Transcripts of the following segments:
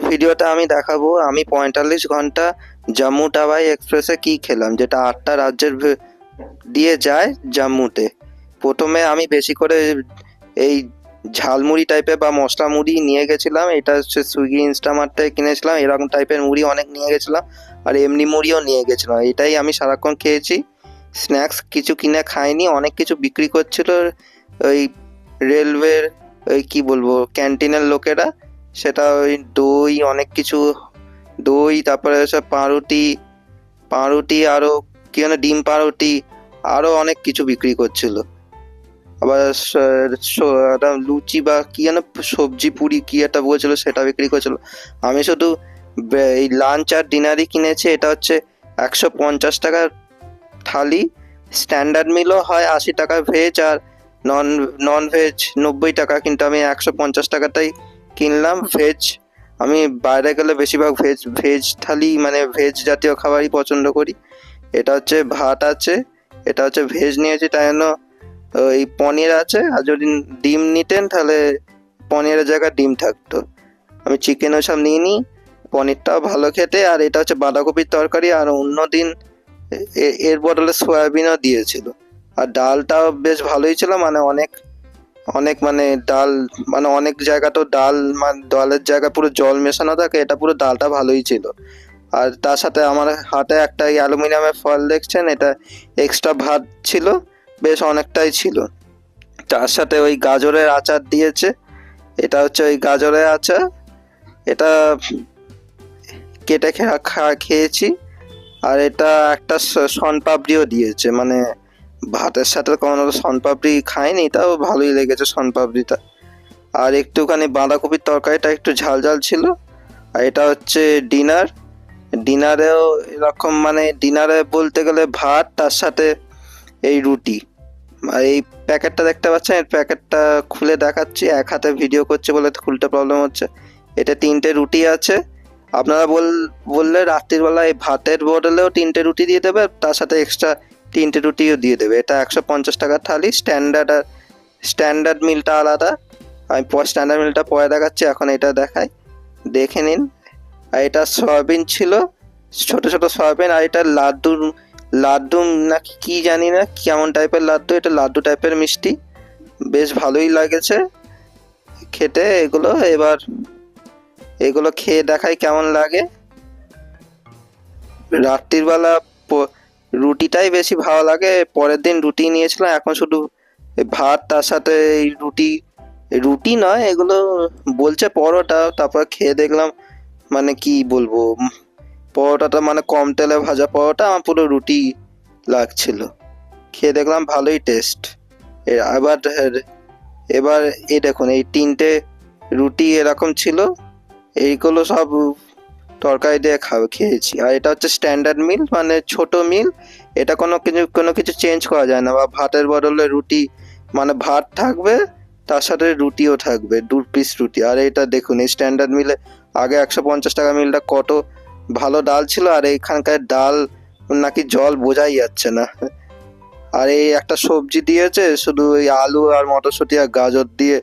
ভিডিওটা আমি দেখাবো আমি ৪৫ ঘন্টা জম্মু টাওয়াই এক্সপ্রেসে কি খেলাম, যেটা ৮টা রাজ্যের দিয়ে যায় জম্মুতে। প্রথমে আমি বেশি করে এই ঝালমুড়ি টাইপের বা মশলা মুড়ি নিয়ে গেছিলাম। এটা হচ্ছে সুইগি ইনস্টামার্ট থেকে কিনেছিলাম। এরকম টাইপের মুড়ি অনেক নিয়ে গেছিলাম, আর এমনি মুড়িও নিয়ে গেছিলাম। এটাই আমি সারাক্ষণ খেয়েছি। স্ন্যাক্স কিছু কিনে খাইনি। অনেক কিছু বিক্রি করছিল ওই রেলওয়ের ওই কি বলবো ক্যান্টিনের লোকেরা। সেটা ওই দই, অনেক কিছু দই, তারপরে সব পাউরুটি আরও কি যেন ডিম পাউরুটি, আরও অনেক কিছু বিক্রি করছিল। আবার একটা লুচি বা কি যেন সবজি পুরি কি একটা বলছিল, সেটা বিক্রি করছিল। আমি শুধু এই লাঞ্চ আর ডিনারই কিনেছি। এটা হচ্ছে ১৫০ টাকার থালি। স্ট্যান্ডার্ড মিলও হয় ৮০ টাকা ভেজ, আর নন ভেজ ৯০ টাকা, কিন্তু আমি ১৫০ টাকাটাই কিনলাম ভেজ। আমি বাইরে গেলে বেশিরভাগ ভেজ থালি মানে ভেজ জাতীয় খাবারই পছন্দ করি। এটা হচ্ছে ভাত আছে, এটা হচ্ছে ভেজ নিয়েছি, তাই জন্য ওই পনির আছে। আর যদি ডিম নিতেন তাহলে পনিরের জায়গায় ডিম থাকতো। আমি চিকেন ওসব নিয়ে নিই। পনিরটাও ভালো খেতে। আর এটা হচ্ছে বাঁধাকপির তরকারি। আর অন্য দিন এর বদলে সয়াবিনও দিয়েছিল। আর ডালটাও বেশ ভালোই ছিল, মানে অনেক অনেক মানে ডাল, মানে অনেক জায়গা তো ডাল মানে ডালের জায়গায় পুরো জল মেশানো থাকে, এটা পুরো ডালটা ভালোই ছিল। আর তার সাথে আমার হাতে একটা এই অ্যালুমিনিয়ামের ফয়েল দেখছেন, এটা এক্সট্রা ভাত ছিল, বেশ অনেকটাই ছিল। তার সাথে ওই গাজরের আচার দিয়েছে। এটা হচ্ছে ওই গাজরের আচার। এটা কেটে খেয়েছি। আর এটা একটা শনপাপড়িও দিয়েছে, মানে ভাতের সাথে কোনো শনপাপড়ি খাইনি, তাও ভালোই লেগেছে শনপাপড়িটা। আর একটুখানি বাঁধাকপির তরকারিটা একটু ঝাল ঝাল ছিল। আর এটা হচ্ছে ডিনারেও এরকম, মানে ডিনারে বলতে গেলে ভাত, তার সাথে এই রুটি। আর এই প্যাকেটটা দেখতে পাচ্ছেন, এই প্যাকেটটা খুলে দেখাচ্ছি। এক হাতে ভিডিও করছে বলে খুলতে প্রবলেম হচ্ছে। এটা 3টে রুটি আছে। আপনারা বললে রাত্রিবেলা এই ভাতের বদলেও 3টে রুটি দিয়ে দেবে, তার সাথে এক্সট্রা 3টে রুটিও দিয়ে দেবে। এটা ১৫০ টাকার থালি। স্ট্যান্ডার্ড মিলটা আলাদা। আমি স্ট্যান্ডার্ড মিলটা পরে দেখাচ্ছি, এখন এটা দেখাই, দেখে নিন। আর এটা সয়াবিন ছিল, ছোট ছোট সয়াবিন। আর এটা লাড্ডু নাকি কি জানি না, কেমন টাইপের লাড্ডু, এটা লাড্ডু টাইপের মিষ্টি, বেশ ভালোই লাগেছে খেতে এগুলো। এবার এগুলো খেয়ে দেখাই কেমন লাগে। রাত্রির বেলা রুটিটাই বেশি ভালো লাগে। পরের দিন রুটি নিয়েছিলাম, এখন শুধু ভাত, তার সাথে এই রুটি নয়, এগুলো বলছে পরোটা। তারপর খেয়ে দেখলাম, মানে কি বলবো, পরোটাটা মানে কম তেলে ভাজা পরোটা, আমার পুরো রুটি লাগছিল। খেয়ে দেখলাম ভালোই টেস্ট। এবার এই দেখুন, এই 3টে রুটি এরকম ছিল। এইগুলো সব তরকারি দিয়ে খেয়েছি। আর এটা হচ্ছে স্ট্যান্ডার্ড মিল, মানে ছোট মিল। এটা কোনো কিছু চেঞ্জ করা যায় না। বা ভাতের বদলে রুটি, মানে ভাত থাকবে, তার সাথে রুটিও থাকবে, 2 পিস রুটি। আর এটা দেখুন, এই স্ট্যান্ডার্ড মিলে আগে ১৫০ টাকা মিলটা কত ভালো ডাল ছিল, আর এইখানকার ডাল নাকি জল বোঝাই যাচ্ছে না। আর এই একটা সবজি দিয়েছে, শুধু ওই আলু আর মটরশুঁটি আর গাজর দিয়ে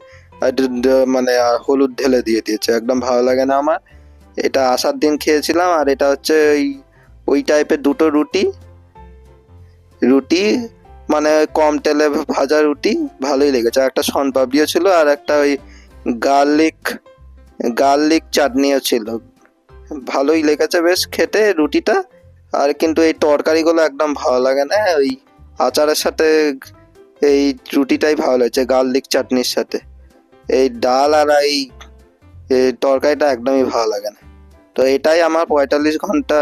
মানে হলুদ ঢেলে দিয়ে দিয়েছে, একদম ভালো লাগে না আমার। এটা আসার দিন খেয়েছিলাম। আর এটা হচ্ছে ওই টাইপের 2টো রুটি, মানে কম তেলে ভাজা রুটি, ভালোই লেগেছে। একটা শনপাপড়িও ছিল, আর একটা ওই গার্লিক চাটনিও ছিল, ভালোই লেগেছে বেশ খেতে রুটিটা। আর কিন্তু এই তরকারিগুলো একদম ভালো লাগে না। ওই আচারের সাথে এই রুটিটাই ভালো লাগছে, গার্লিক চাটনির সাথে। এই ডাল আর এই তরকারিটা একদমই ভালো লাগে না। তো এটাই আমার ৪৫ ঘন্টা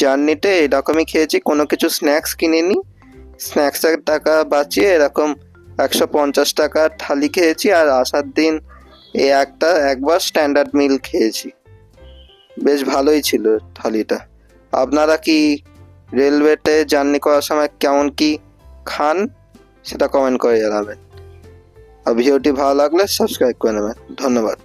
জার্নিতে এরকমই খেয়েছি। কোনো কিছু স্ন্যাক্স কিনিনি। স্ন্যাক্সের টাকা বাঁচিয়ে এরকম ১৫০ টাকার থালি খেয়েছি। আর আসার দিন একবার স্ট্যান্ডার্ড মিল খেয়েছি, বেশ ভালোই ছিল থালিটা। আপনারা কি রেলওয়েতে জার্নি করার সময় কেমন কি খান, সেটা কমেন্ট করে জানাবেন। আর ভিডিওটি ভালো লাগলে সাবস্ক্রাইব করে নেবেন। ধন্যবাদ।